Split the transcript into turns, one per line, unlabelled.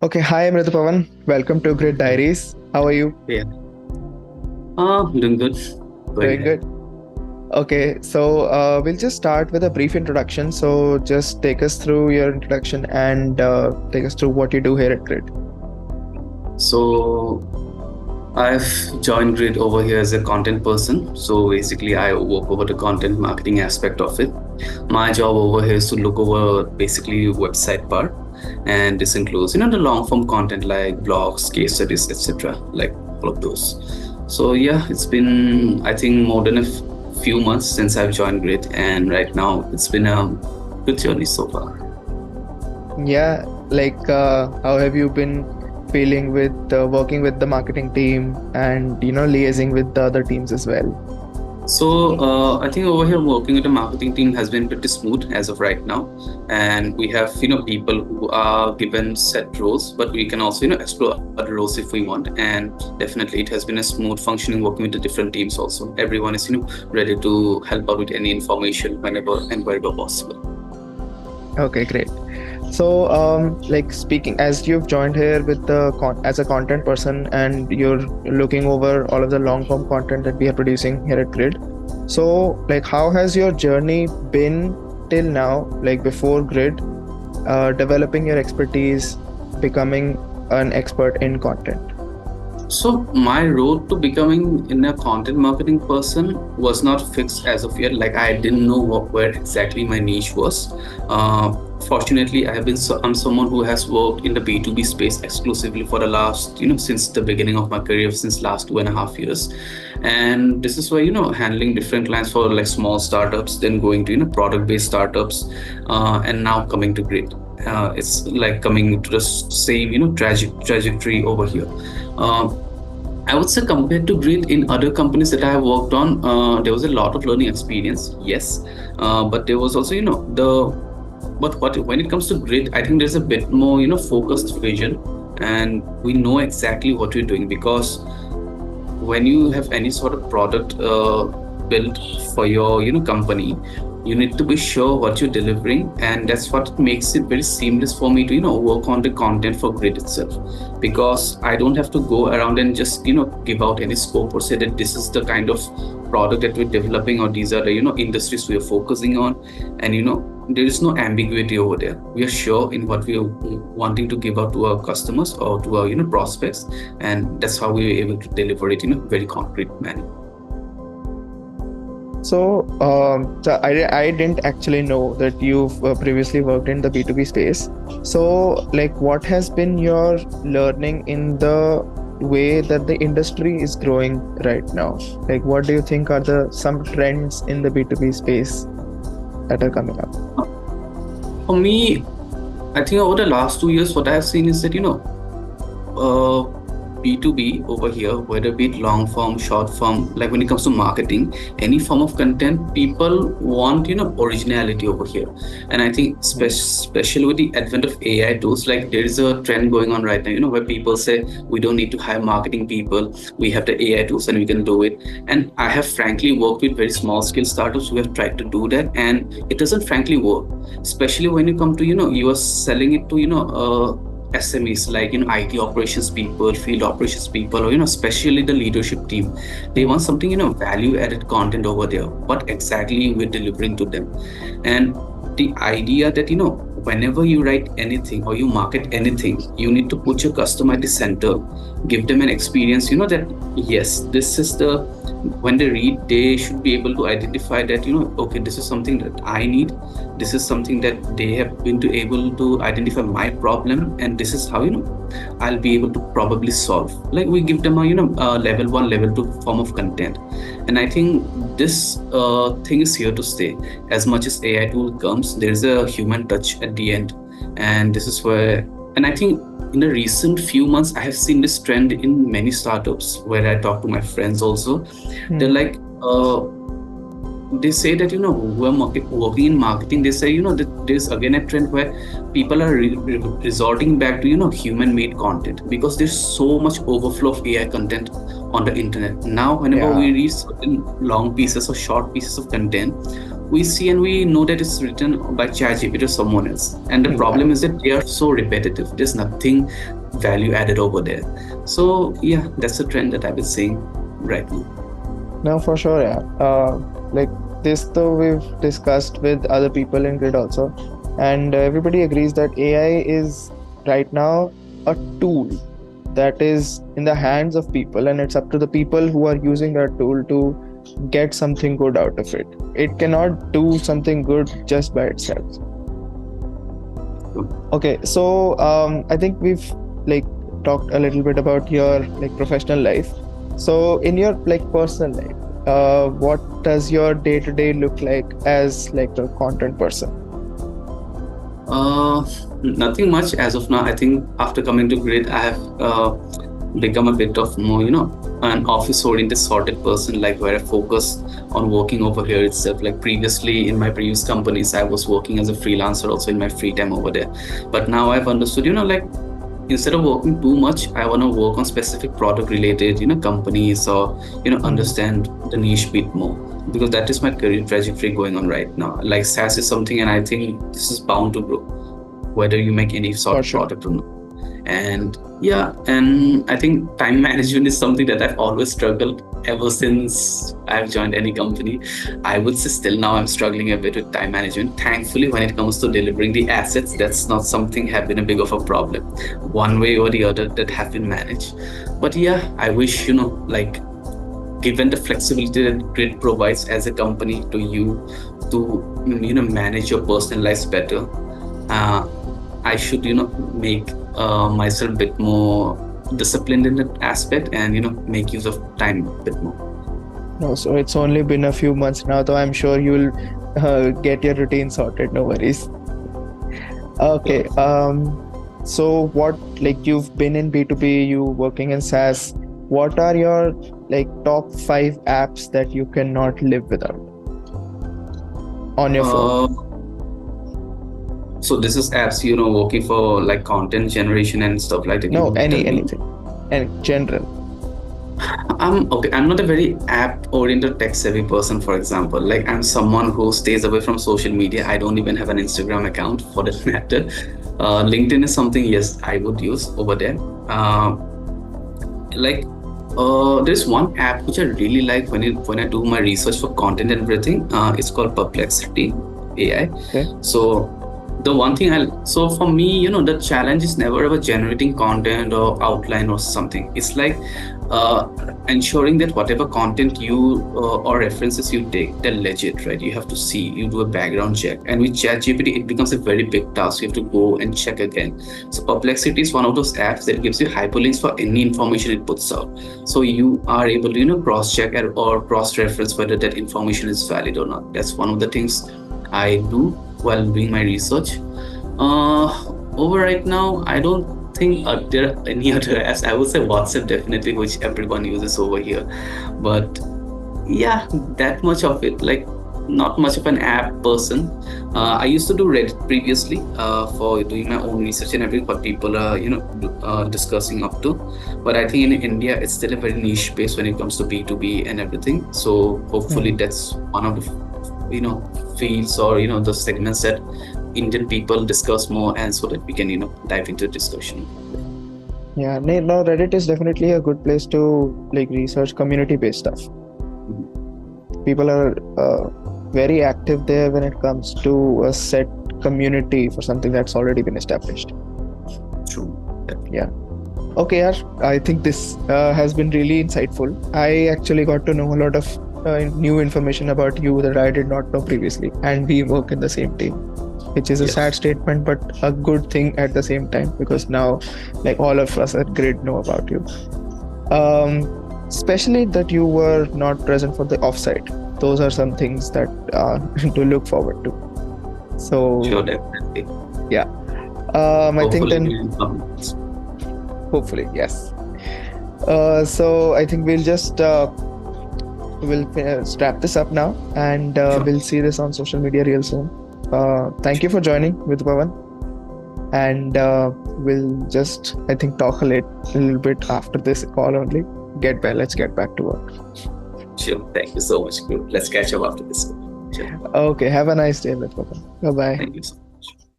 Okay, hi Mridupawan. Welcome to Grid Diaries. How are you?
Yeah. Doing good. Going
Doing
ahead.
good. Okay, so we'll just start with a brief introduction. So just take us through your introduction and take us through what you do here at Grid.
So I've joined Grid over here as a content person. So basically, I work over the content marketing aspect of it. My job over here is to look over basically website part, and this includes the long form content like blogs, case studies, etc. Like all of those. So yeah, it's been I think more than few months since I've joined Grid, and right now it's been a good journey so far.
Yeah, like how have you been feeling with working with the marketing team and liaising with the other teams as well?
I think over here working with the marketing team has been pretty smooth as of right now, and we have people who are given set roles, but we can also explore other roles if we want. And definitely, it has been a smooth functioning working with the different teams. Also, everyone is ready to help out with any information whenever and wherever possible.
Okay, great. So, like speaking, as you've joined here with the as a content person, and you're looking over all of the long form content that we are producing here at Grid. So, like, how has your journey been till now? Like before Grid, developing your expertise, becoming an expert in content.
So my road to becoming in a content marketing person was not fixed as of yet. Like I didn't know where exactly my niche was. Fortunately, I'm someone who has worked in the B2B space exclusively for the last since the beginning of my career, since last 2.5 years, and this is why handling different clients for like small startups, then going to product based startups, and now coming to Grid. It's like coming to the same trajectory over here. Uh, I would say compared to Grid in other companies that I have worked on, there was a lot of learning experience, yes, but there was also the but what when it comes to Grid, I think there's a bit more focused vision, and we know exactly what we're doing because when you have any sort of product built for your company, you need to be sure what you're delivering, and that's what makes it very seamless for me to work on the content for Grid itself, because I don't have to go around and just give out any scope or say that this is the kind of product that we're developing, or these are the industries we are focusing on. And there is no ambiguity over there. We are sure in what we are wanting to give out to our customers or to our prospects, and that's how we were able to deliver it in a very concrete manner.
So I didn't actually know that you've previously worked in the B2B space. So, like, what has been your learning in the way that the industry is growing right now? Like, what do you think are the some trends in the B2B space that are coming up?
For me, I think over the last 2 years, what I have seen is that uh, B2B over here, whether be it long form, short form, like when it comes to marketing, any form of content, people want originality over here. And I think especially with the advent of AI tools, like there is a trend going on right now, where people say we don't need to hire marketing people, we have the AI tools and we can do it. And I have frankly worked with very small scale startups who have tried to do that, and it doesn't frankly work. Especially when you come to you are selling it to SMEs, like IT operations people, field operations people, or especially the leadership team. They want something value added content over there. What exactly we're delivering to them, and the idea that whenever you write anything or you market anything, you need to put your customer at the center, give them an experience. That yes, this is the when they read, they should be able to identify that okay, this is something that I need, this is something that they have been to able to identify my problem, and this is how I'll be able to probably solve. Like we give them a level 1 level 2 form of content. And I think this thing is here to stay. As much as AI tool comes, there's a human touch at the end, and this is where. And I think in the recent few months, I have seen this trend in many startups where I talk to my friends also. They're
Hmm.
like they say that who are working in marketing, they say that there's again a trend where people are resorting back to human made content, because there's so much overflow of AI content on the internet now. Whenever
Yeah.
we read certain long pieces or short pieces of content, we see and we know that it's written by ChatGPT or someone else. And the
Yeah.
problem is that they are so repetitive. There's nothing value added over there. So yeah, that's the trend that I've been seeing right now.
No, for sure, yeah. Like this, though, we've discussed with other people in Grid also, and everybody agrees that AI is right now a tool that is in the hands of people, and it's up to the people who are using that tool to get something good out of it. It cannot do something good just by itself. Okay, so I think we've like talked a little bit about your like professional life. So in your like personal life, what does your day to day look like as like a content person?
Uh, Nothing much as of now. I think after coming to Grid, I have become a bit of more, an office-oriented sorted person, like where I focus on working over here itself. Like previously in my previous companies, I was working as a freelancer also in my free time over there. But now I've understood, like instead of working too much, I want to work on specific product related, companies or,
Mhm.
understand the niche bit more because that is my career trajectory going on right now. Like SaaS is something, and I think this is bound to grow, whether you make any sort
For
of
sure.
product or not. And yeah, and I think time management is something that I've always struggled ever since I've joined any company. I would say still now I'm struggling a bit with time management. Thankfully, when it comes to delivering the assets, that's not something have been a big of a problem. One way or the other that have been managed. But yeah, I wish, like given the flexibility that Grid provides as a company to you to manage your personal lives better, uh, I should make myself a bit more disciplined in that aspect and make use of time a bit more.
No, so it's only been a few months now, though I'm sure you'll get your routine sorted. No worries. Okay.
So,
So what like you've been in B2B, you working in SaaS. What are your like top five apps that you cannot live without on your phone?
uh, so this is apps working for like content generation and stuff like that. You
No,
want to tell me?
anything, and general.
I'm okay. I'm not a very app-oriented, tech-savvy person, for example. Like I'm someone who stays away from social media. I don't even have an Instagram account for that matter. LinkedIn is something, yes, I would use over there. Uh, like there's one app which I really like when I do my research for content and everything. It's called Perplexity AI.
Okay.
So the one thing so for me, the challenge is never about generating content or outline or something. It's like uh, ensuring that whatever content you or references you take, they're legit, right? You have to see, you do a background check, and with ChatGPT, it becomes a very big task. You have to go and check again. So Perplexity is one of those apps that gives you hyperlinks for any information it puts out. So you are able to cross check or cross reference whether that information is valid or not. That's one of the things I do while doing my research. Over right now, I don't think there are any other apps. I would say WhatsApp definitely, which everyone uses over here. But yeah, that much of it. Like not much of an app person. I used to do Reddit previously for doing my own research and everything. What people are discussing up to. But I think in India, it's still a very niche space when it comes to B2B and everything. So hopefully,
Mhm.
that's one of the fields or the segments that Indian people discuss more, and so that we can dive into discussion.
Yeah, no, Reddit is definitely a good place to like research community-based stuff. People are very active there when it comes to a set community for something that's already been established.
True.
Yeah. Okay, Yash, I think this has been really insightful. I actually got to know a lot of new information about you that I did not know previously, and we work in the same team, which is a sad
Yes.
statement, but a good thing at the same time because now, like all of us at Grid know about you. Especially that you were not present for the offsite. Those are some things that to look forward to.
Sure,
So
definitely.
yeah, I think
Hopefully,
then hopefully yes. So I think we'll just wrap this up now, and
sure.
we'll see this on social media real soon. Thank you for joining with Pawan, and we'll just I think talk a little bit after this call only. Let's get back to work.
Sure. Thank you so much, group. Let's catch up after this. Cheers.
Okay, have a nice day, Mridupawan. Bye bye.
Thank you.